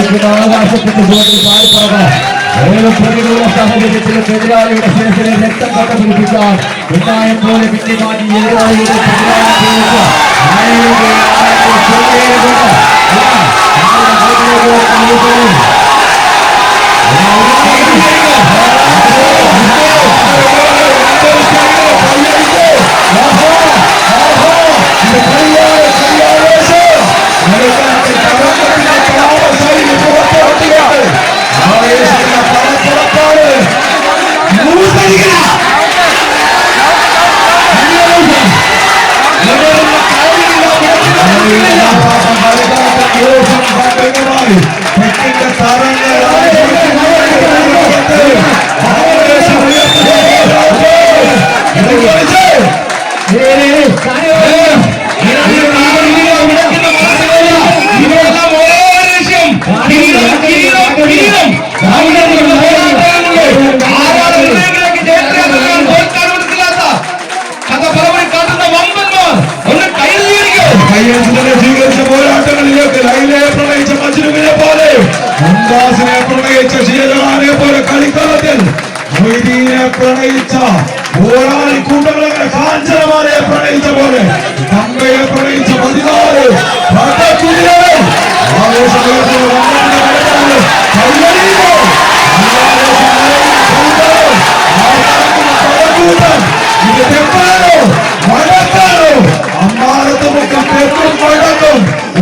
ആകാശത്തിന്റെ ജോലി പാടിപ്പറക ഏത് പ്രതികൂല സാഹചര്യത്തിലും എതിരാളിയുടെ ശിരസിലെ രക്തം കണ്ടുപിടിപ്പിക്കാൻ പിന്നായം പോലെ പിന്നിമാറ്റി എതിരാളിയുടെ പ്രണയിച്ച ശീലനെ പോലെ കളിക്കളത്തിൽ പ്രണയിച്ച പോരാളി കൂട്ടങ്ങളെ കാഞ്ചനമാരെ പ്രണയിച്ച പോലെ തങ്കയെ പ്രണയിച്ച 14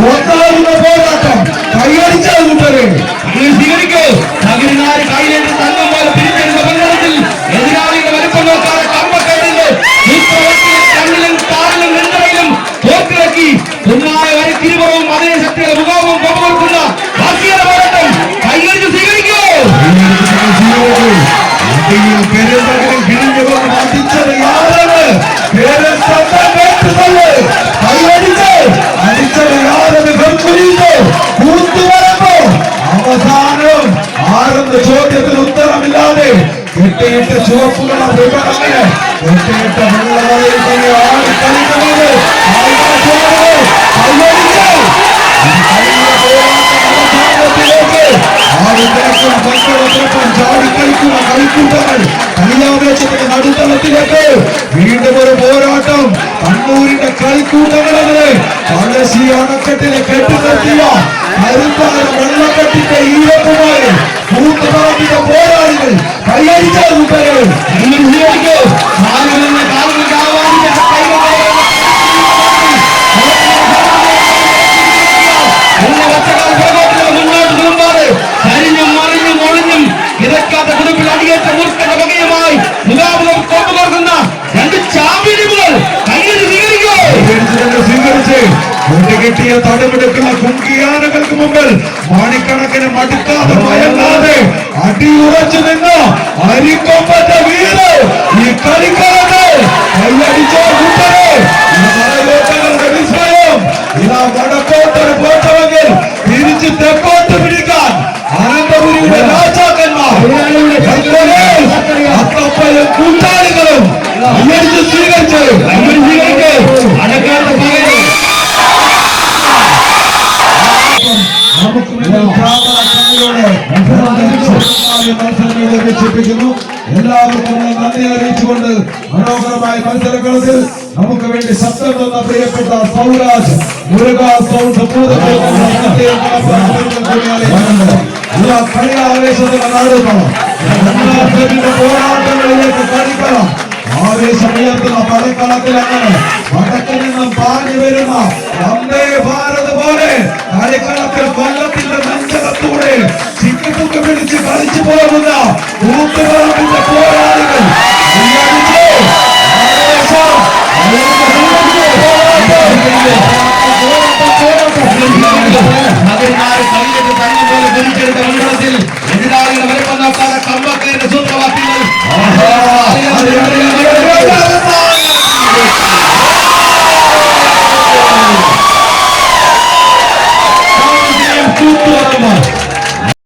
ഒന്നാകുന്ന പോരാട്ടം കൈയടിച്ച കൂട്ടരെ തകരുന്നാരി കൈയിലേക്ക് തങ്കം പോലെ പിരിച്ചെടുത്ത മണ്ഡലത്തിൽ എതിരാളിയുടെ വലുപ്പം നോക്കാതെ കമ്പക്കെട്ടിന്റെ കണ്ണിലും കാറിലും നെഞ്ചയിലും തോക്കിറക്കി തുന്നായ വരി തിരുവവും അതേ ശക്തിയുടെ മുഖവും കൊമ്പുകൊടുക്കുന്ന ബാക്കിയുടെ പോരാട്ടം കൈയടിച്ച് സ്വീകരിക്കോ അടിച്ചത് യാതൊരു അടിച്ചത് യാതൊരു കൂത്തുവരപ്പോ അവസാനം ആരെന്ന ചോദ്യത്തിന് ഉത്തരമില്ലാതെ കെട്ടിയിട്ട ചുവപ്പുകളെ വിവരങ്ങളെ കെട്ടിയിട്ട വെള്ളവയിൽ തന്നെ ആടി കളിക്കുന്നത് ചാടിക്കളിക്കുന്ന കളിക്കൂട്ടങ്ങൾ കളിയാവേശത്തിന്റെ നടുത്തളത്തിലേക്ക് വീണ്ടും ഒരു പോരാട്ടം കണ്ണൂരിന്റെ കളിക്കൂട്ടങ്ങളെ പഴശ്ശി അണക്കെട്ടിലെ കെട്ടുനിർത്തിയ കരുത്തായ വെള്ളക്കെട്ടിന്റെ ഈരപ്പുമായി കൂട്ടുപറമ്പിന്റെ പോരാളികൾ കൈയടിച്ച കൂട്ടരെ ചരിഞ്ഞും മറിഞ്ഞും ഒളിഞ്ഞും ഇറക്കാത്ത കുടുംബിൽ അടിയേറ്റ മൂർഖന്റെ വകയുമായി മുഖാമുഖം കൊമ്പുകോർക്കുന്ന 2 ചാമ്പ്യനുകൾ കൈയ്യിൽ സ്വീകരിച്ച് കെട്ടിയ തടവെടുക്കുന്ന കുങ്കിയാനകൾക്ക് മുമ്പിൽ മണിക്കണക്കിന് മടുക്കാതെ മയങ്ങാതെ അടിയുറച്ചു നിന്ന് അരിക്കൊമ്പന്റെ വീട് ഈ കളിക്കാലത്ത് കൈയടിച്ച കൂട്ടരെ വിസ്മയം ഇതാ വടക്കോട്ടൊരു പോട്ടവെങ്കിൽ തിരിച്ച് തെക്കോട്ട് പിടിക്കാൻ അനന്തപുരിയുടെ രാജാക്കന്മാർ അക്കപ്പലും കൂട്ടാളികളും കൈയടിച്ച് സ്വീകരിച്ച് അടക്കാത്ത പകരം എല്ലാവർക്കും നന്ദി അറിയിച്ചുകൊണ്ട് മനോഹരമായ മത്സരക്കളത്തിൽ നമുക്ക് വേണ്ടി ശബ്ദം തന്ന പ്രിയപ്പെട്ട സൗരാജ് മുരുകാ സൗണ്ട് കളിയാവേശത്തിന് നാടുകളാം പോരാട്ടങ്ങളിലേക്ക് കളിക്കണം ആവേശമുയർത്തുന്ന കളിക്കളത്തിൽ അങ്ങനെ വടക്കൻ